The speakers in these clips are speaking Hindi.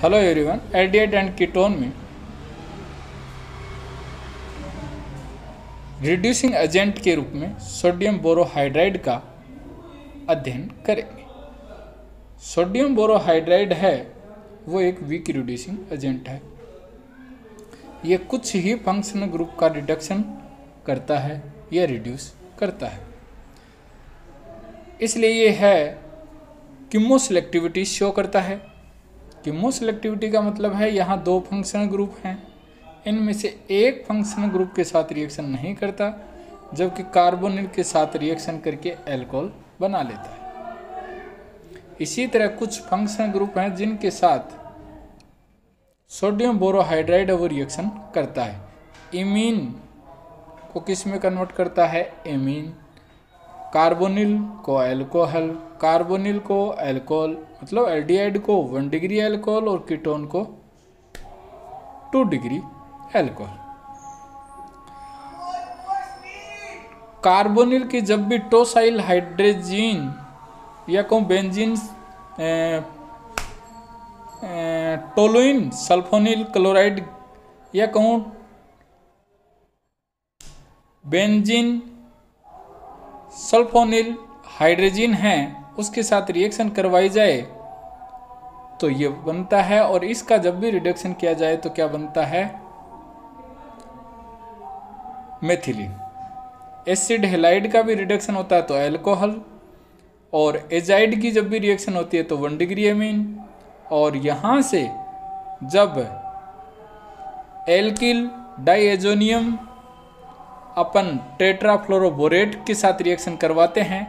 Hello everyone, aldehyde and ketone में रिड्यूसिंग एजेंट के रूप में सोडियम बोरोहाइड्राइड का अध्ययन करेंगे। सोडियम बोरोहाइड्राइड है वो एक वीक रिड्यूसिंग एजेंट है। ये कुछ ही फंक्शनल ग्रुप का रिडक्शन करता है या रिड्यूस करता है, इसलिए ये है कीमोसेलेक्टिविटी शो करता है। कीमोसेलेक्टिविटी का मतलब है यहाँ दो फंक्शनल ग्रुप हैं, इनमें से एक फंक्शनल ग्रुप के साथ रिएक्शन नहीं करता जबकि कार्बोनिल के साथ रिएक्शन करके अल्कोहल बना लेता है। इसी तरह कुछ फंक्शनल ग्रुप हैं जिनके साथ सोडियम बोरोहाइड्राइड वो रिएक्शन करता है। इमीन को किस में कन्वर्ट करता है? एमीन। कार्बोनिल को अल्कोहल, कार्बोनिल को अल्कोहल, मतलब एल्डिहाइड को 1 डिग्री अल्कोहल और कीटोन को 2 डिग्री अल्कोहल। कार्बोनिल की जब भी टोसाइल हाइड्रोजीन या कहूँ बेंजीन टोलुइन सल्फोनिल क्लोराइड या कहूँ बेंजीन सल्फोनिल हाइड्रोजीन है, उसके साथ रिएक्शन करवाई जाए तो ये बनता है। और इसका जब भी रिडक्शन किया जाए तो क्या बनता है? मेथिलीन। एसिड हेलाइड का भी रिडक्शन होता है तो अल्कोहल, और एजाइड की जब भी रिएक्शन होती है तो 1 डिग्री एमीन। और यहाँ से जब एल्किल डाइएजोनियम अपन टेट्राफ्लोरोबोरेट के साथ रिएक्शन करवाते हैं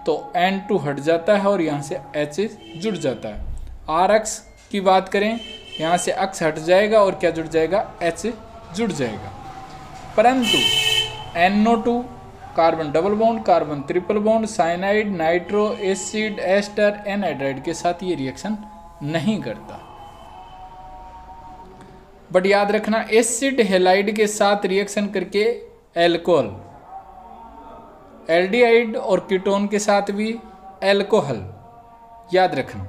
तो N2 हट जाता है और यहाँ से H जुड़ जाता है। RX की बात करें, यहाँ से X हट जाएगा और क्या जुड़ जाएगा? H जुड़ जाएगा। परंतु NO2 carbon double bond, carbon triple bond, cyanide, nitro, acid, ester, anhydride के साथ ये रिएक्शन नहीं करता। बट याद रखना, एसिड हेलाइड के साथ रिएक्शन करके अल्कोहल, एल्डिहाइड और कीटोन के साथ भी अल्कोहल, याद रखना।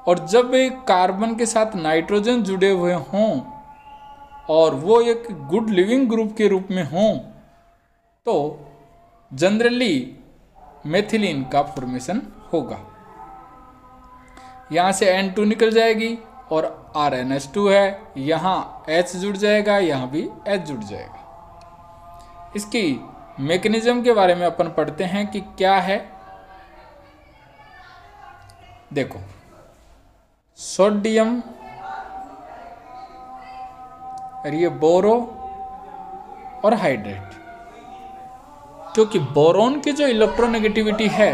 और जब एक कार्बन के साथ नाइट्रोजन जुड़े हुए हों और वो एक गुड लिविंग ग्रुप के रूप में हों तो जनरली मेथिलीन का फॉर्मेशन होगा। यहाँ से N2 निकल जाएगी और RNH2 है, यहाँ H जुड़ जाएगा, यहाँ भी H जुड़ जाएगा। इसकी मैकेनिज्म के बारे में अपन पढ़ते हैं कि क्या है। देखो, सोडियम और ये बोरो और हाइड्रेट, क्योंकि बोरोन की जो इलेक्ट्रोनेगेटिविटी है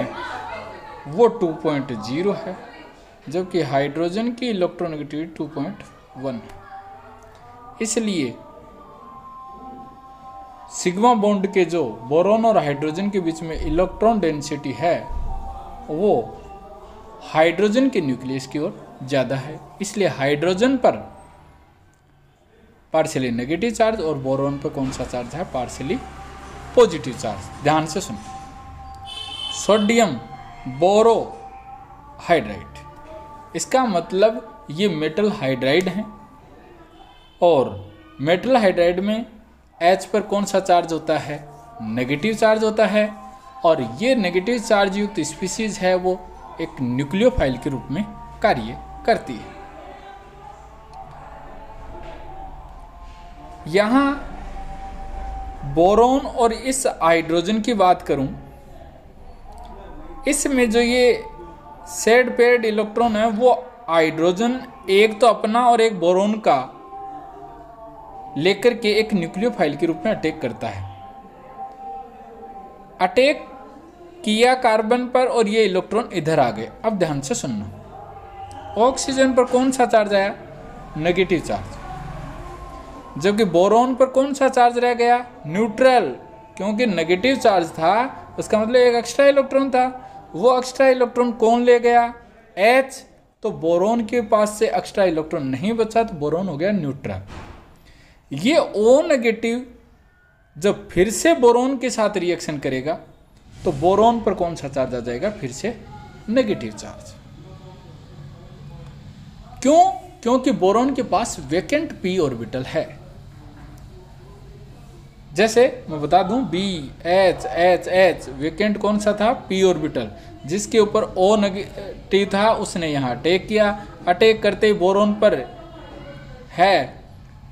वो 2.0 है जबकि हाइड्रोजन की इलेक्ट्रोनेगेटिविटी 2.1 है। इसलिए सिग्मा बॉन्ड के जो बोरोन और हाइड्रोजन के बीच में इलेक्ट्रॉन डेंसिटी है वो हाइड्रोजन के न्यूक्लियस की ओर ज़्यादा है। इसलिए हाइड्रोजन पर पार्शियली नेगेटिव चार्ज और बोरोन पर कौन सा चार्ज है? Partially positive charge. ध्यान से सुनो, सोडियम बोरोहाइड्राइड, इसका मतलब ये मेटल हाइड्राइड हैं और मेटल हाइड्राइड में H पर कौन सा चार्ज होता है? नेगेटिव चार्ज होता है। और ये नेगेटिव चार्ज युक्त स्पीसीज है वो एक न्यूक्लियोफाइल के रूप में कार्य करती है। यहाँ बोरोन और इस हाइड्रोजन की बात करूं, इसमें जो ये सेड पेयर्ड इलेक्ट्रॉन है वो हाइड्रोजन एक तो अपना और एक बोरोन का लेकर के एक न्यूक्लियोफाइल के रूप में अटैक करता है। अटैक किया कार्बन पर और ये इलेक्ट्रॉन इधर आ गए। अब ध्यान से सुनना, ऑक्सीजन पर कौन सा चार्ज आया? Negative charge. जबकि बोरोन पर कौन सा चार्ज रह गया? न्यूट्रल, क्योंकि नेगेटिव चार्ज था, उसका मतलब एक एक्स्ट्रा इलेक्ट्रॉन था। वो एक्स्ट्रा इलेक्ट्रॉन कौन ले गया? H। तो बोरोन के पास से एक्स्ट्रा इलेक्ट्रॉन नहीं बचा तो बोरोन हो गया न्यूट्रल। ये O नेगेटिव जब फिर से बोरोन के साथ रिएक्शन करेगा तो बोरोन पर कौन सा चार्ज आ जाएगा? फिर से नेगेटिव चार्ज। क्यों? क्योंकि बोरोन के पास वेकेंट p ऑर्बिटल है। जैसे मैं बता दूं, BH वेकेंट कौन सा था? p ऑर्बिटल, जिसके ऊपर O नेगेटिव था, उसने यहाँ अटैक किया। अटैक करते ही बोरोन पर है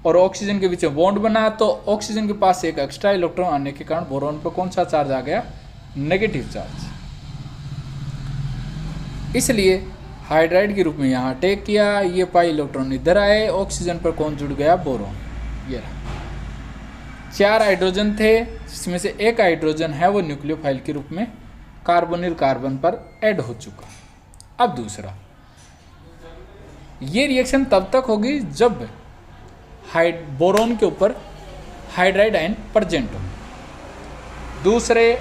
और ऑक्सीजन के बीच में बॉन्ड बना, तो ऑक्सीजन के पास एक एक्स्ट्रा इलेक्ट्रॉन आने के कारण बोरोन पर कौन सा चार्ज आ गया? Negative charge. इसलिए हाइड्राइड के रूप में यहाँ अटैक किया, ये पाई इलेक्ट्रॉन इधर आए, ऑक्सीजन पर कौन जुड़ गया? बोरोन। ये रहा। 4 हाइड्रोजन थे, जिसमें से एक हाइड्रोजन है वो न्यूक्लियोफाइल के रूप में कार्बोनिल कार्बन पर ऐड हो चुका। अब दूसरा, ये रिएक्शन तब तक होगी जब बोरोन के ऊपर हाइड्राइड आयन प्रेजेंट हो। दूसरे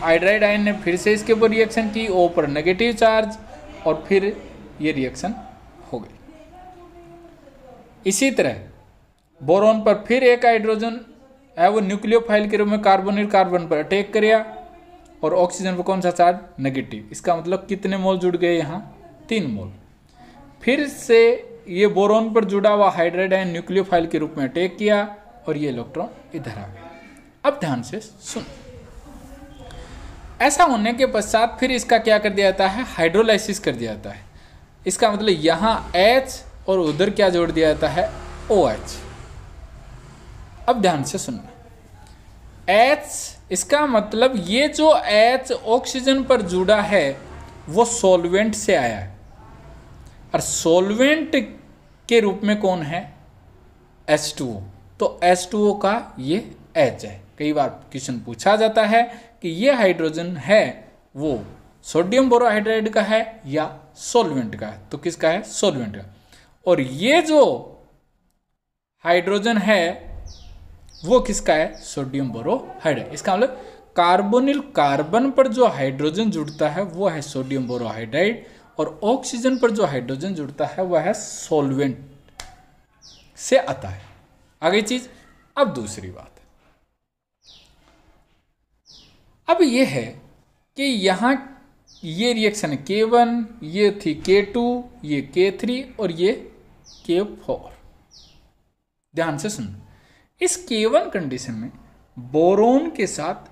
हाइड्राइड आयन ने फिर से इसके ऊपर रिएक्शन की, O पर नेगेटिव चार्ज, और फिर ये रिएक्शन हो गई। इसी तरह बोरोन पर फिर एक हाइड्रोजन है वो न्यूक्लियोफाइल के रूप में कार्बोनिल कार्बन पर अटैक करेगा और ऑक्सीजन पर कौन सा चार्ज? नेगेटिव। इसका मतलब कितने मोल जुड़ गए यहाँ? 3 मोल। फिर से ये बोरोन पर जुड़ा हुआ हाइड्राइड आयन न्यूक्लियोफाइल के रूप में अटैक किया और ये इलेक्ट्रॉन इधर आ गया। अब ध्यान से सुन, ऐसा होने के पश्चात फिर इसका क्या कर दिया जाता है? हाइड्रोलाइसिस कर दिया जाता है। इसका मतलब यहाँ H और उधर क्या जोड़ दिया जाता है? OH। अब ध्यान से सुनना, H, इसका मतलब ये जो H ऑक्सीजन पर जुड़ा है वो सॉल्वेंट से आया है, और सॉल्वेंट के रूप में कौन है? H2O। तो H2O का ये H है। कई बार क्वेश्चन पूछा जाता है कि ये हाइड्रोजन है वो सोडियम बोरोहाइड्राइड का है या सॉल्वेंट का है, तो किसका है? सॉल्वेंट का। और ये जो हाइड्रोजन है वो किसका है? Sodium borohydride. इसका मतलब कार्बोनिल कार्बन पर जो हाइड्रोजन जुड़ता है वो है सोडियम बोरोहाइड्राइड, और ऑक्सीजन पर जो हाइड्रोजन जुड़ता है वह है सॉल्वेंट से आता है। आगे चीज। अब दूसरी बात, अब ये है कि यहाँ ये रिएक्शन है K1, ये थी K2, ये K3 और ये K4। ध्यान से सुन, इस K1 कंडीशन में बोरोन के साथ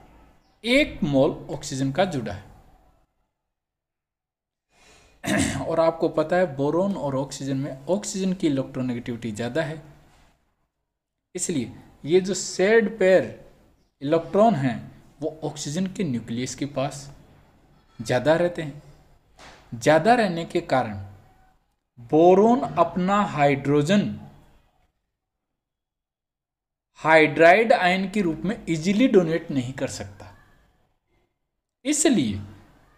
1 मोल ऑक्सीजन का जुड़ा है। और आपको पता है बोरोन और ऑक्सीजन में ऑक्सीजन की इलेक्ट्रोनेगेटिविटी ज़्यादा है, इसलिए ये जो शेयर्ड पेयर इलेक्ट्रॉन हैं वो ऑक्सीजन के न्यूक्लियस के पास ज़्यादा रहते हैं। ज़्यादा रहने के कारण बोरोन अपना हाइड्रोजन हाइड्राइड आयन के रूप में इजीली डोनेट नहीं कर सकता। इसलिए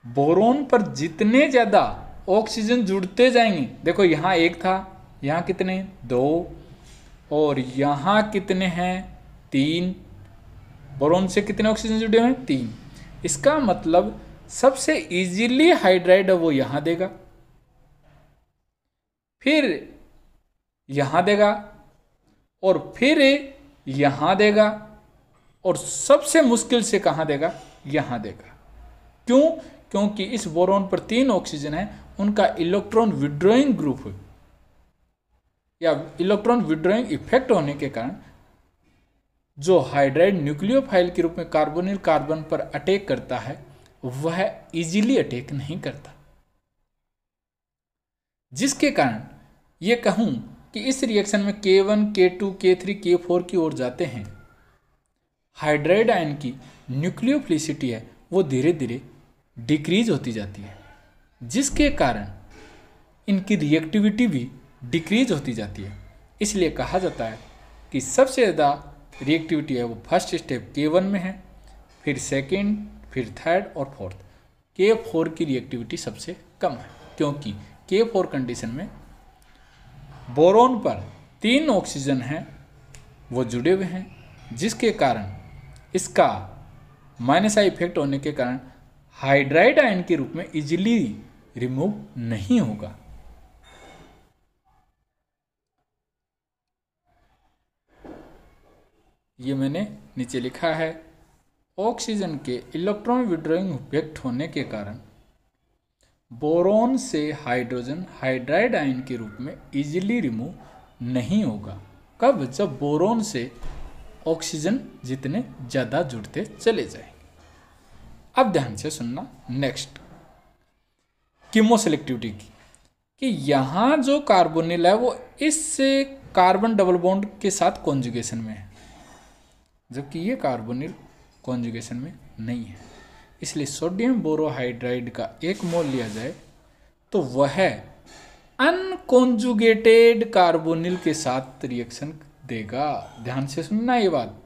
बोरोन पर जितने ज़्यादा ऑक्सीजन जुड़ते जाएंगे, देखो यहाँ 1 था, यहाँ कितने? 2, और यहाँ कितने हैं? 3। बोरोन से कितने ऑक्सीजन जुड़े हुए हैं? 3। इसका मतलब सबसे इजीली हाइड्राइड वो यहाँ देगा, फिर यहाँ देगा, और फिर यहाँ देगा, और सबसे मुश्किल से कहाँ देगा? यहाँ देगा। क्यों? क्योंकि इस बोरोन पर 3 ऑक्सीजन है, उनका इलेक्ट्रॉन विड्रॉइंग ग्रुप या इलेक्ट्रॉन विड्रॉइंग इफेक्ट होने के कारण जो हाइड्राइड न्यूक्लियोफाइल के रूप में कार्बोनिल कार्बन पर अटैक करता है वह इजीली अटैक नहीं करता, जिसके कारण ये कहूं कि इस रिएक्शन में K1, K2, K3, K4 की ओर जाते हैं। हाइड्राइड आयन की न्यूक्लियोफिलिसिटी है वो धीरे धीरे डिक्रीज होती जाती है, जिसके कारण इनकी रिएक्टिविटी भी डिक्रीज होती जाती है। इसलिए कहा जाता है कि सबसे ज़्यादा रिएक्टिविटी है वो फर्स्ट स्टेप K1 में है, फिर सेकंड, फिर थर्ड और फोर्थ। K4 की रिएक्टिविटी सबसे कम है, क्योंकि K4 कंडीशन में बोरोन पर 3 ऑक्सीजन हैं वो जुड़े हुए हैं, जिसके कारण इसका माइनस आई इफेक्ट होने के कारण हाइड्राइड आयन के रूप में इजीली रिमूव नहीं होगा। ये मैंने नीचे लिखा है, ऑक्सीजन के इलेक्ट्रॉन विड्रॉइंग इफेक्ट होने के कारण बोरोन से हाइड्रोजन हाइड्राइड आयन के रूप में इजीली रिमूव नहीं होगा। कब? जब बोरोन से ऑक्सीजन जितने ज़्यादा जुड़ते चले जाएंगे। अब ध्यान से सुनना नेक्स्ट कीमोसेलेक्टिविटी की, कि यहाँ जो कार्बोनिल है वो इस कार्बन डबल बॉन्ड के साथ कॉन्जुगेशन में है, जबकि ये कार्बोनिल कॉन्जुगेशन में नहीं है। इसलिए सोडियम बोरोहाइड्राइड का 1 मोल लिया जाए तो वह अनकॉन्जुगेटेड कार्बोनिल के साथ रिएक्शन देगा। ध्यान से सुनना ये बात,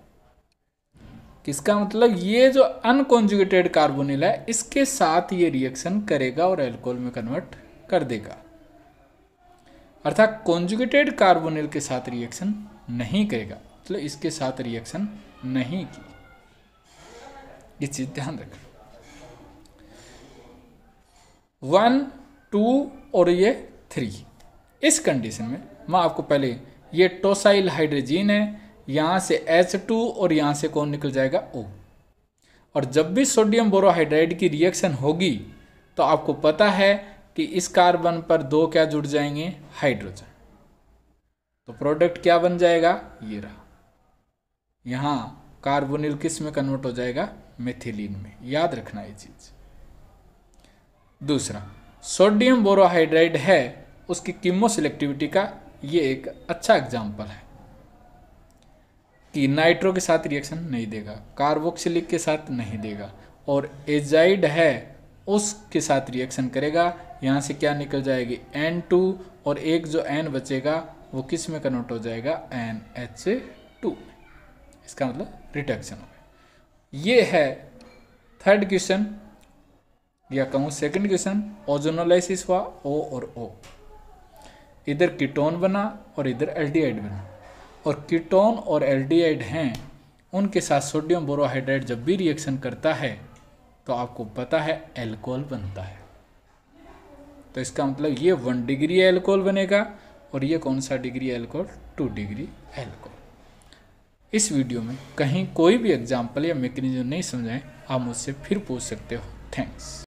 किसका मतलब ये जो अनकॉन्जुगेटेड कार्बोनिल है इसके साथ ये रिएक्शन करेगा और अल्कोहल में कन्वर्ट कर देगा। अर्थात कॉन्जुगेटेड कार्बोनिल के साथ रिएक्शन नहीं करेगा, मतलब इसके साथ रिएक्शन नहीं की। ये चीज ध्यान रखना। 1, 2 और ये 3, इस कंडीशन में मैं आपको पहले ये टोसाइल हाइड्रोजीन है, यहाँ से H2 और यहाँ से कौन निकल जाएगा O। और जब भी सोडियम बोरोहाइड्राइड की रिएक्शन होगी तो आपको पता है कि इस कार्बन पर 2 क्या जुड़ जाएंगे? हाइड्रोजन। तो प्रोडक्ट क्या बन जाएगा? ये रहा। यहाँ कार्बोनिल किस में कन्वर्ट हो जाएगा? मेथिलीन में। याद रखना ये चीज। दूसरा, सोडियम बोरोहाइड्राइड है, उसकी कीमोसेलेक्टिविटी का ये एक अच्छा एग्जाम्पल है कि नाइट्रो के साथ रिएक्शन नहीं देगा, कार्बोक्सिलिक के साथ नहीं देगा, और एजाइड है उसके साथ रिएक्शन करेगा। यहाँ से क्या निकल जाएगी? N2, और एक जो N बचेगा वो किस में कन्वर्ट हो जाएगा? NH2। इसका मतलब रिडक्शन हो गया। ये है थर्ड क्वेश्चन, या कहूँ सेकंड क्वेश्चन। ओजोनोलाइसिस हुआ O और O, इधर कीटोन बना और इधर एल्डिहाइड बना, और कीटोन और एल्डिहाइड हैं, उनके साथ सोडियम बोरोहाइड्राइड जब भी रिएक्शन करता है तो आपको पता है अल्कोहल बनता है। तो इसका मतलब ये 1 डिग्री अल्कोहल बनेगा, और ये कौन सा डिग्री अल्कोहल? 2 degree alcohol. इस वीडियो में कहीं कोई भी एग्जाम्पल या मैकेनिज्म नहीं समझाएं, आप मुझसे फिर पूछ सकते हो। थैंक्स।